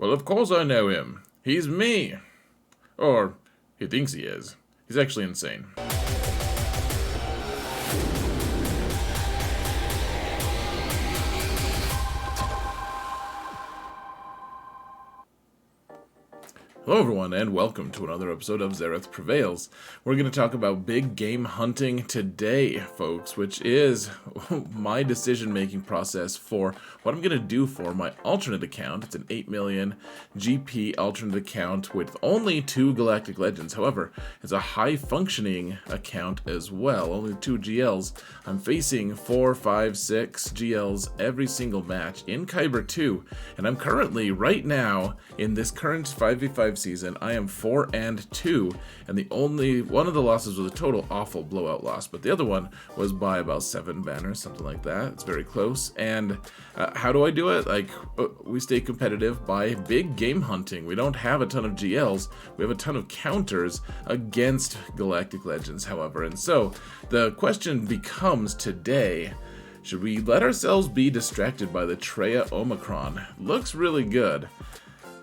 Well, of course I know him. He's me. Or, he thinks he is. He's actually insane. Hello everyone, and welcome to another episode of Xerath Prevails. We're going to talk about big game hunting today, folks, which is my decision-making process for what I'm going to do for my alternate account. It's an 8 million GP alternate account with only 2 Galactic Legends. However, it's a high-functioning account as well, only 2 GLs. I'm facing 4, 5, 6 GLs every single match in Kyber 2, and I'm currently, right now, in this current 5v5 season, I am 4-2, and the only one of the losses was a total awful blowout loss, but the other one was by about 7 banners, something like that. It's very close. And how do I do it? We stay competitive by big game hunting. We don't have a ton of GLs, we have a ton of counters against Galactic Legends, however. And so the question becomes today, should we let ourselves be distracted by the Traya Omicron? Looks really good.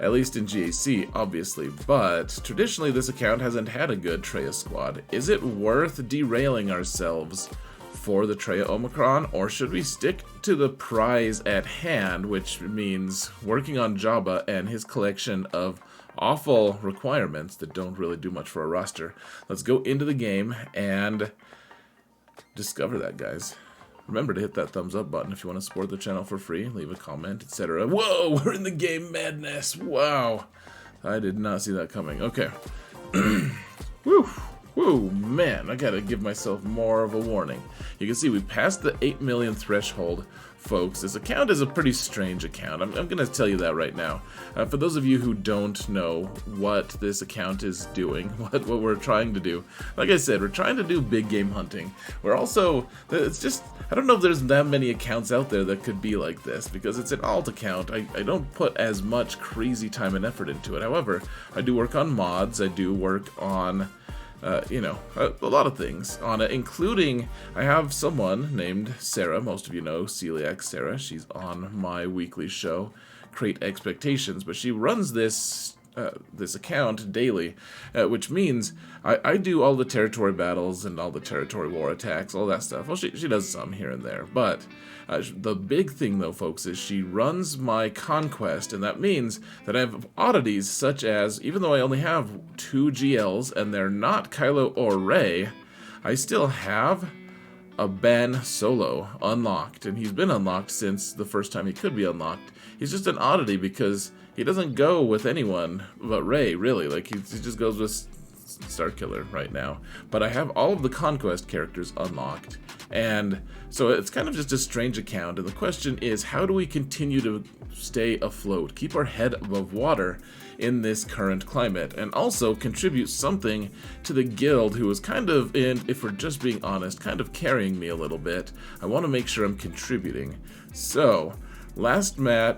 At least in GAC, obviously, but traditionally this account hasn't had a good Traya squad. Is it worth derailing ourselves for the Traya Omicron, or should we stick to the prize at hand, which means working on Jabba and his collection of awful requirements that don't really do much for a roster? Let's go into the game and discover that, guys. Remember to hit that thumbs up button if you want to support the channel for free, leave a comment, etc. Whoa, we're in the game madness. Wow. I did not see that coming. Okay. Woo, man, I gotta give myself more of a warning. You can see we passed the 8 million threshold, folks. This account is a pretty strange account. I'm gonna tell you that right now. For those of you who don't know what this account is doing, what we're trying to do, like I said, we're trying to do big game hunting. We're also, it's just, I don't know if there's that many accounts out there that could be like this, because it's an alt account. I don't put as much crazy time and effort into it. However, I do work on mods, I do work on a lot of things on it, including I have someone named Sarah. Most of you know Celiac Sarah. She's on my weekly show, Create Expectations, but she runs this account daily, which means I do all the territory battles and all the territory war attacks, all that stuff. Well, she does some here and there, but the big thing, though, folks, is she runs my conquest, and that means that I have oddities such as, even though I only have 2 GLs and they're not Kylo or Rey, I still have a Ben Solo unlocked, and he's been unlocked since the first time he could be unlocked. He's just an oddity because he doesn't go with anyone but Rey, really. Like, he just goes with Starkiller right now. But I have all of the Conquest characters unlocked, and so it's kind of just a strange account, and the question is, how do we continue to stay afloat, keep our head above water in this current climate, and also contribute something to the guild, who is kind of, if we're just being honest, kind of carrying me a little bit. I want to make sure I'm contributing. So last video,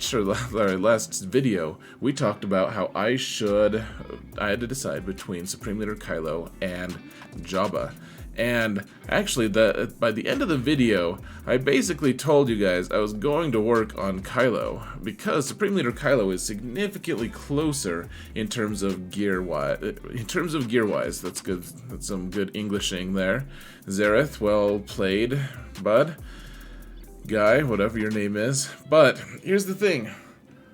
we talked about how I had to decide between Supreme Leader Kylo and Jabba. And actually, by the end of the video, I basically told you guys I was going to work on Kylo, because Supreme Leader Kylo is significantly closer in terms of gear-wise. That's good. That's some good Englishing there. Xerath, well played, bud. Guy, whatever your name is. But here's the thing.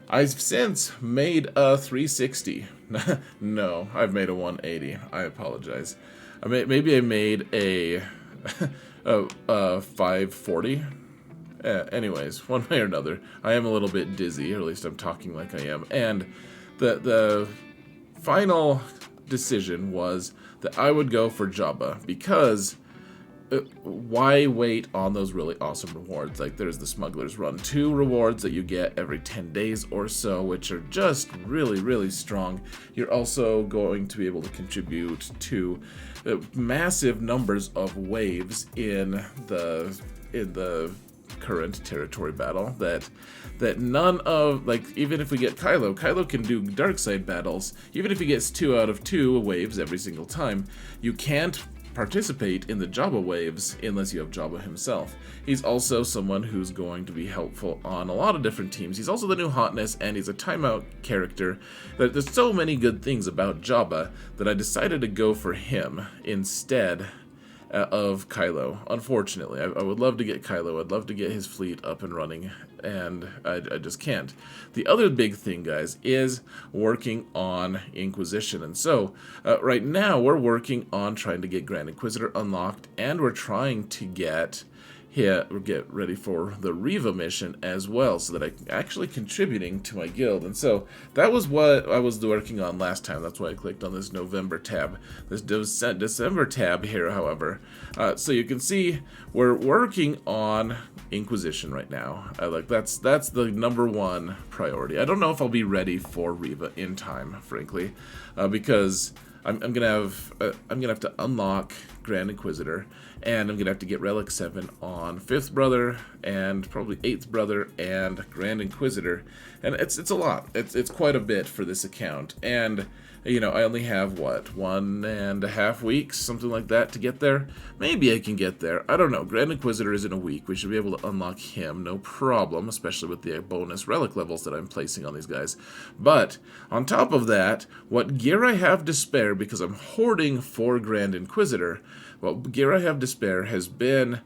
I've since made a 360. No, I've made a 180. I apologize. Maybe I made a 540. Anyways, one way or another, I am a little bit dizzy, or at least I'm talking like I am. And the final decision was that I would go for Jabba, because why wait on those really awesome rewards? Like, there's the Smuggler's Run 2 rewards that you get every 10 days or so, which are just really, really strong. You're also going to be able to contribute to massive numbers of waves in the current territory battle that none of, like, even if we get Kylo can do dark side battles. Even if he gets 2 out of 2 waves every single time, you can't participate in the Jabba waves unless you have Jabba himself. He's also someone who's going to be helpful on a lot of different teams. He's also the new hotness, and he's a timeout character. There's so many good things about Jabba that I decided to go for him instead of Kylo. Unfortunately, I would love to get Kylo. I'd love to get his fleet up and running, and I just can't. The other big thing, guys, is working on Inquisition. And so, right now, we're working on trying to get Grand Inquisitor unlocked, and we're trying to get ready for the Riva mission as well, so that I'm actually contributing to my guild. And so that was what I was working on last time. That's why I clicked on this November tab. This December tab here, however, so you can see we're working on Inquisition right now. That's the #1 priority. I don't know if I'll be ready for Riva in time, frankly, because I'm gonna have to unlock Grand Inquisitor, and I'm gonna have to get Relic 7 on 5th Brother and probably 8th Brother and Grand Inquisitor, and it's a lot. It's quite a bit for this account, and you know, I only have what, 1.5 weeks, something like that, to get there. Maybe I can get there. I don't know. Grand Inquisitor is in a week. We should be able to unlock him, no problem, especially with the bonus relic levels that I'm placing on these guys. But on top of that, what gear I have to spare, because I'm hoarding for Grand Inquisitor, what gear I have to spare has been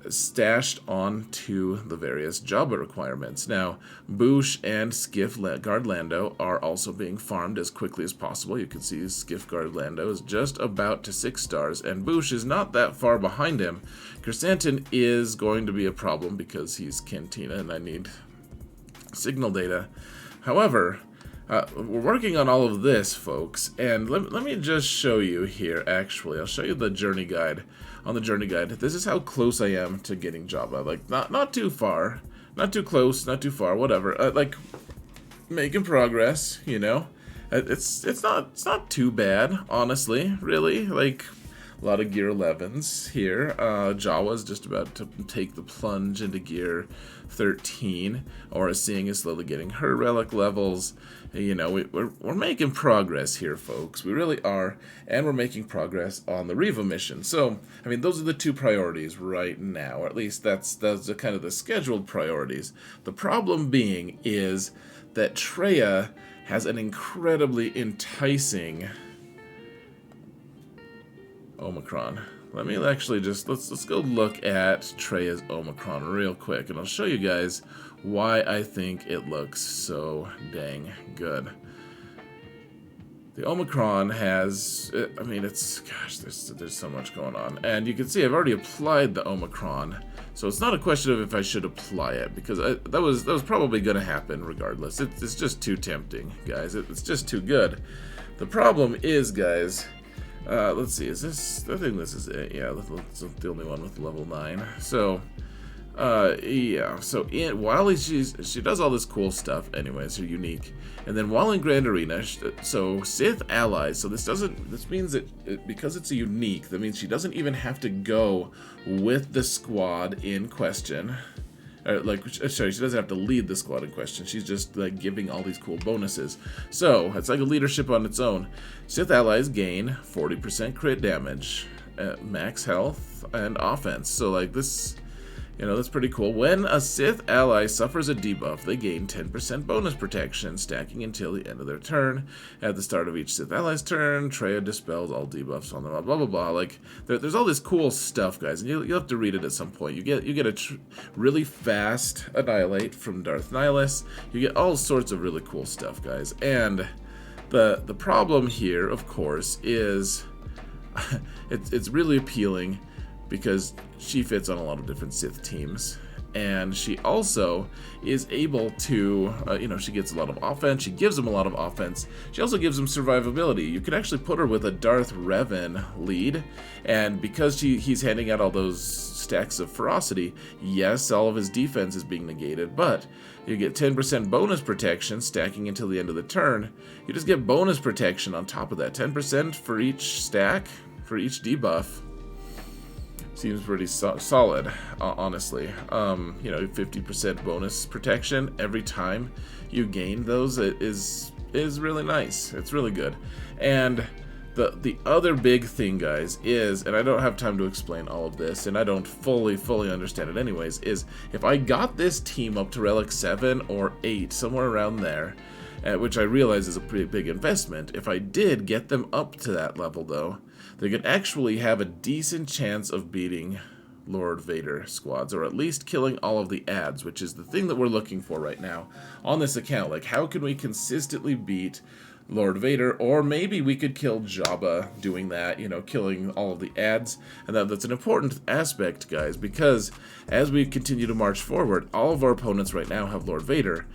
stashed onto the various Jabba requirements. Now, Boosh and Skiff Guard Lando are also being farmed as quickly as possible. You can see Skiff Guard Lando is just about to 6 stars, and Boosh is not that far behind him. Chrysanthemum is going to be a problem because he's Cantina, and I need signal data. However, we're working on all of this, folks, and let me just show you here, actually. I'll show you the journey guide. On the journey guide, this is how close I am to getting Jabba. Like, not too far, not too close, not too far, whatever. Like, making progress, you know? It's not too bad, honestly, really. Like, a lot of gear 11s here. Jawa's just about to take the plunge into gear 13. Aura Seeing is slowly getting her relic levels. You know, we're making progress here, folks. We really are, and we're making progress on the Riva mission. So, I mean, those are the 2 priorities right now, or at least that's the kind of the scheduled priorities. The problem being is that Traya has an incredibly enticing Omicron. Let me actually just let's go look at Traya's Omicron real quick, and I'll show you guys why I think it looks so dang good. The Omicron has, I mean, gosh, there's so much going on, and you can see I've already applied the Omicron, so it's not a question of if I should apply it, because that was probably going to happen regardless. It's just too tempting, guys. It's just too good. The problem is, guys. Let's see, is this, I think this is it, yeah, that's the only one with level 9, so, yeah, so while she does all this cool stuff, anyways, her unique, and then while in Grand Arena, so Sith allies, so this means that, because it's a unique, that means she doesn't even have to go with the squad in question. Sorry, she doesn't have to lead the squad in question. She's just like giving all these cool bonuses. So it's like a leadership on its own. Sith allies gain 40% crit damage, max health, and offense. So like this, you know, that's pretty cool. When a Sith ally suffers a debuff, they gain 10% bonus protection, stacking until the end of their turn. At the start of each Sith ally's turn, Traya dispels all debuffs on them, blah, blah, blah. Like, there's all this cool stuff, guys, and you'll have to read it at some point. You get a really fast Annihilate from Darth Nihilus. You get all sorts of really cool stuff, guys. And the problem here, of course, is it's really appealing because she fits on a lot of different Sith teams, and she also is able to, you know, she gets a lot of offense, she gives them a lot of offense, she also gives them survivability. You could actually put her with a Darth Revan lead, and because he's handing out all those stacks of ferocity, yes, all of his defense is being negated, but you get 10% bonus protection stacking until the end of the turn. You just get bonus protection on top of that, 10% for each stack, for each debuff. Seems pretty solid, honestly. You know, 50% bonus protection every time you gain those is really nice. It's really good. And The other big thing, guys, is, and I don't have time to explain all of this, and I don't fully understand it anyways, is if I got this team up to Relic 7 or 8, somewhere around there, which I realize is a pretty big investment, if I did get them up to that level, though, they could actually have a decent chance of beating Lord Vader squads, or at least killing all of the ads, which is the thing that we're looking for right now on this account. Like, how can we consistently beat Lord Vader, or maybe we could kill Jabba doing that, you know, killing all of the ads. And that's an important aspect, guys, because as we continue to march forward, all of our opponents right now have Lord Vader.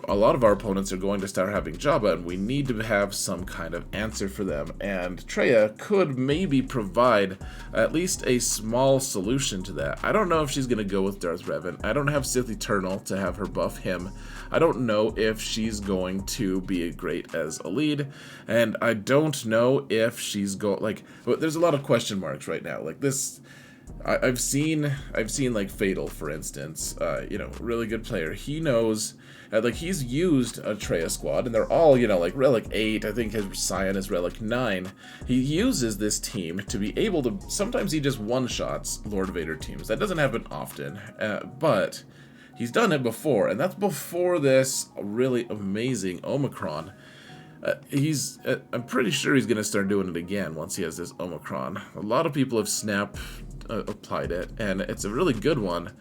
A lot of our opponents are going to start having Jabba, and we need to have some kind of answer for them. And Traya could maybe provide at least a small solution to that. I don't know if she's going to go with Darth Revan. I don't have Sith Eternal to have her buff him. I don't know if she's going to be great as a lead, and I don't know if she's like, there's a lot of question marks right now. Like this, I've seen like Fatal, for instance, you know, really good player. He knows, like, he's used a Traya squad, and they're all, you know, like Relic 8, I think his Scion is Relic 9. He uses this team to be able to, sometimes he just one-shots Lord Vader teams. That doesn't happen often, but he's done it before, and that's before this really amazing Omicron. I'm pretty sure he's going to start doing it again once he has this Omicron. A lot of people have applied it, and it's a really good one.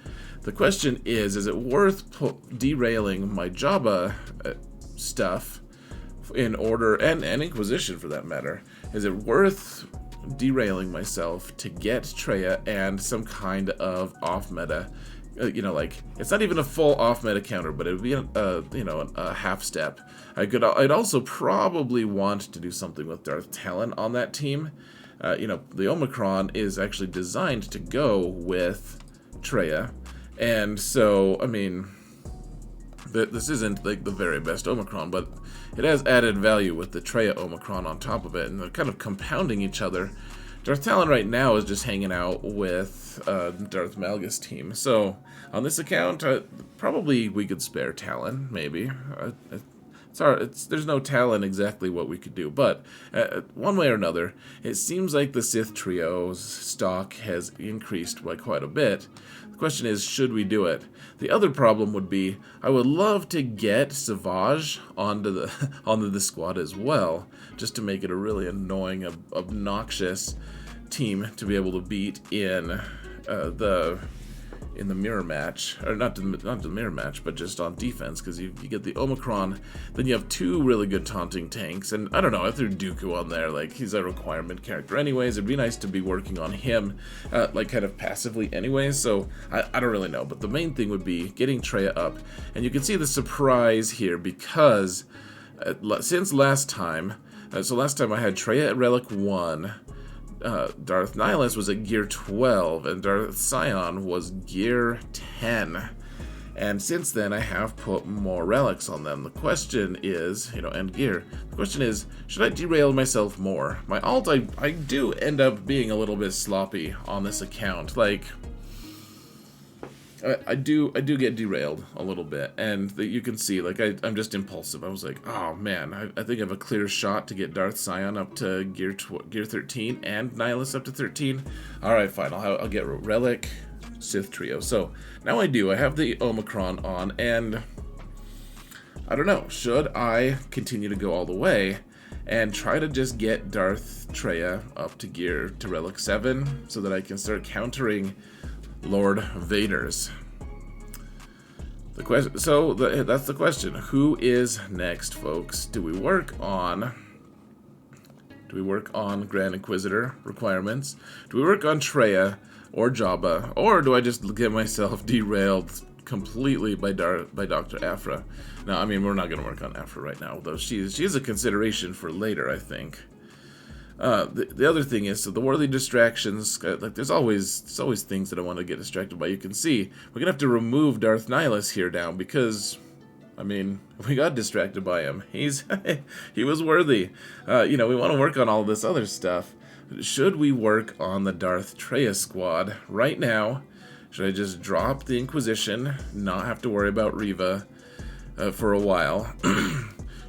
The question is it worth derailing my Jabba stuff in order, and Inquisition for that matter? Is it worth derailing myself to get Traya and some kind of off-meta? You know, like, it's not even a full off-meta counter, but it would be you know, a half step. I'd also probably want to do something with Darth Talon on that team. You know, the Omicron is actually designed to go with Traya, and so, I mean, this isn't like the very best Omicron, but it has added value with the Traya Omicron on top of it, and they're kind of compounding each other. Darth Talon right now is just hanging out with Darth Malgus team. So on this account, probably we could spare Talon, maybe. There's no Talon exactly what we could do, but one way or another, it seems like the Sith Trio's stock has increased by quite a bit. The question is, should we do it? The other problem would be, I would love to get Savage onto the squad as well, just to make it a really annoying, obnoxious team to be able to beat in the mirror match, or not the mirror match, but just on defense, because you get the Omicron, then you have two really good taunting tanks, and I don't know, I threw Dooku on there, like, he's a requirement character anyways. It'd be nice to be working on him, like, kind of passively anyways, so I don't really know, but the main thing would be getting Traya up, and you can see the surprise here, because since last time, so last time I had Traya at Relic 1, Darth Nihilus was at gear 12, and Darth Scion was gear 10. And since then, I have put more relics on them. The question is, you know, and gear. The question is, should I derail myself more? My alt, I do end up being a little bit sloppy on this account. Like, I do get derailed a little bit, and you can see, like, I'm just impulsive. I was like, oh man, I think I have a clear shot to get Darth Scion up to gear 13 and Nihilus up to 13. All right, fine. I'll get Relic, Sith Trio. So now I have the Omicron on, and I don't know. Should I continue to go all the way and try to just get Darth Traya up to Relic 7 so that I can start countering Lord Vader's? The question. So that's the question. Who is next, folks? Do we work on Grand Inquisitor requirements? Do we work on Traya or Jabba, or do I just get myself derailed completely by Dr. Aphra? Now, I mean, we're not going to work on Aphra right now, though she is a consideration for later, I think. The other thing is, so the worthy distractions, like there's always things that I want to get distracted by. You can see we're gonna have to remove Darth Nihilus here now, because I mean, we got distracted by him. He was worthy. You know, we want to work on all this other stuff. Should we work on the Darth Traya squad right now? Should I just drop the Inquisition, not have to worry about Reva for a while?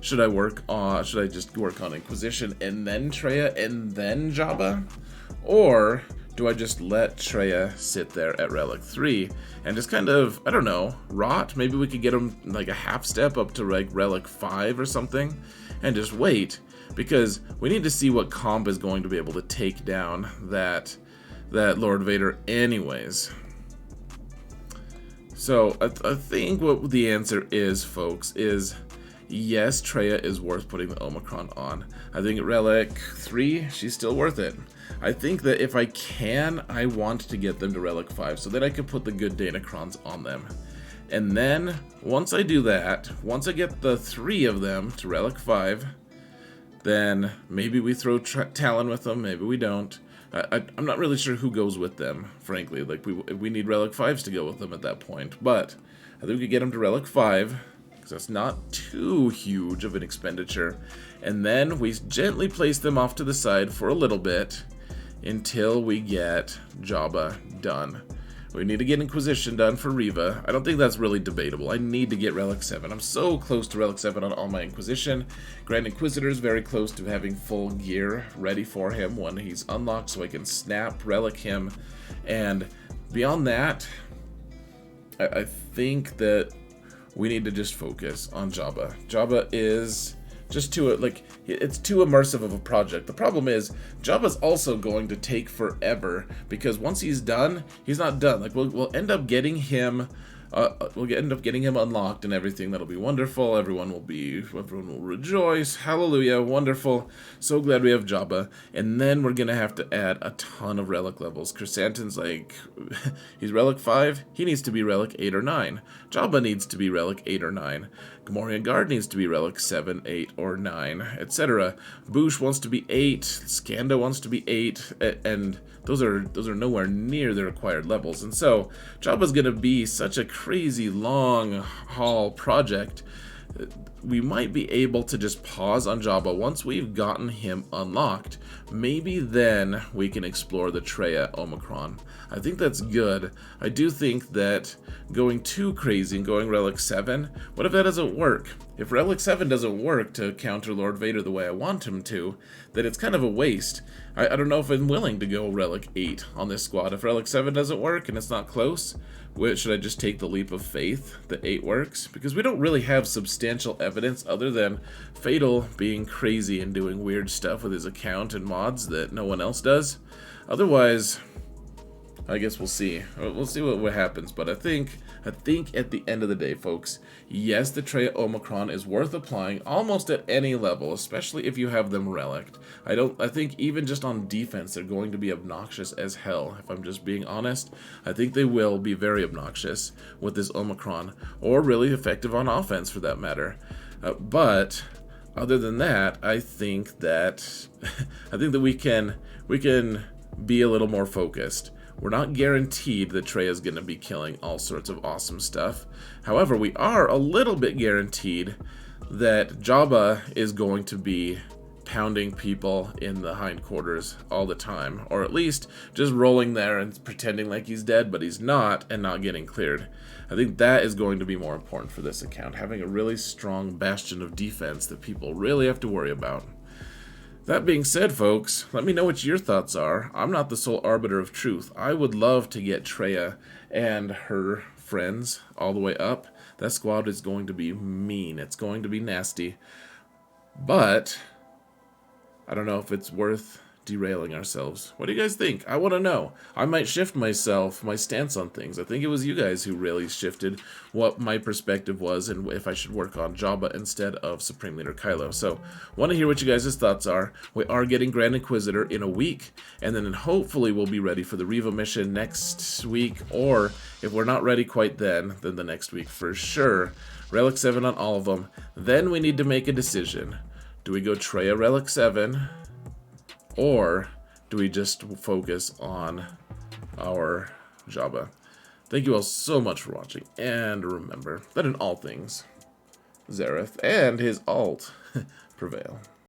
Should I just work on Inquisition and then Traya and then Jabba? Or do I just let Traya sit there at Relic 3 and just kind of, I don't know, rot? Maybe we could get him like a half step up to like Relic 5 or something and just wait, because we need to see what comp is going to be able to take down that Lord Vader anyways. So I think what the answer is, folks, is yes, Traya is worth putting the Omicron on. I think at Relic 3, she's still worth it. I think that if I can, I want to get them to Relic 5 so that I can put the good Datacrons on them. And then, once I do that, once I get the 3 of them to Relic 5, then maybe we throw Talon with them, maybe we don't. I'm not really sure who goes with them, frankly. Like, we need Relic 5s to go with them at that point. But I think we could get them to Relic 5, because that's not too huge of an expenditure. And then we gently place them off to the side for a little bit until we get Jabba done. We need to get Inquisition done for Reva. I don't think that's really debatable. I need to get Relic 7. I'm so close to Relic 7 on all my Inquisition. Grand Inquisitor is very close to having full gear ready for him when he's unlocked, so I can snap Relic him. And beyond that, I think that we need to just focus on Jabba. Jabba is just too, like, it's too immersive of a project. The problem is, Jabba's also going to take forever, because once he's done, he's not done. Like, we'll end up getting him, unlocked and everything. That'll be wonderful. Everyone will rejoice. Hallelujah, wonderful. So glad we have Jabba. And then we're gonna have to add a ton of relic levels. Chrysanthemum's like, he's Relic 5. He needs to be Relic 8 or 9. Jabba needs to be Relic 8 or 9. Gamorrean Guard needs to be Relic 7, 8, or 9, etc. Boosh wants to be 8. Skanda wants to be 8, and those are nowhere near the required levels. And so Jabba's gonna be such a crazy long haul project. We might be able to just pause on Jabba once we've gotten him unlocked. Maybe then we can explore the Traya Omicron. I think that's good. I do think that going too crazy and going Relic 7, what if that doesn't work? If Relic 7 doesn't work to counter Lord Vader the way I want him to, then it's kind of a waste. I don't know if I'm willing to go Relic 8 on this squad. If Relic 7 doesn't work and it's not close, should I just take the leap of faith that 8 works? Because we don't really have substantial evidence other than Fatal being crazy and doing weird stuff with his account and mods that no one else does. Otherwise, I guess we'll see. We'll see what happens, but I think at the end of the day, folks, yes, the Traya Omicron is worth applying almost at any level, especially if you have them relicked. I think even just on defense, they're going to be obnoxious as hell, if I'm just being honest. I think they will be very obnoxious with this Omicron, or really effective on offense for that matter. But other than that, I think that we can be a little more focused. We're not guaranteed that Traya is going to be killing all sorts of awesome stuff. However, we are a little bit guaranteed that Jabba is going to be pounding people in the hindquarters all the time, or at least just rolling there and pretending like he's dead, but he's not, and not getting cleared. I think that is going to be more important for this account, having a really strong bastion of defense that people really have to worry about. That being said, folks, let me know what your thoughts are. I'm not the sole arbiter of truth. I would love to get Traya and her friends all the way up. That squad is going to be mean. It's going to be nasty. But I don't know if it's worth derailing ourselves. What do you guys think? I want to know. I might shift my stance on things. I think it was you guys who really shifted what my perspective was and if I should work on Jabba instead of Supreme Leader Kylo. So, want to hear what you guys' thoughts are. We are getting Grand Inquisitor in a week, and then hopefully we'll be ready for the Reva mission next week, or if we're not ready quite then the next week for sure. Relic 7 on all of them. Then we need to make a decision. Do we go Traya Relic 7? Or do we just focus on our Jabba? Thank you all so much for watching, and remember that in all things, Zareth and his alt prevail.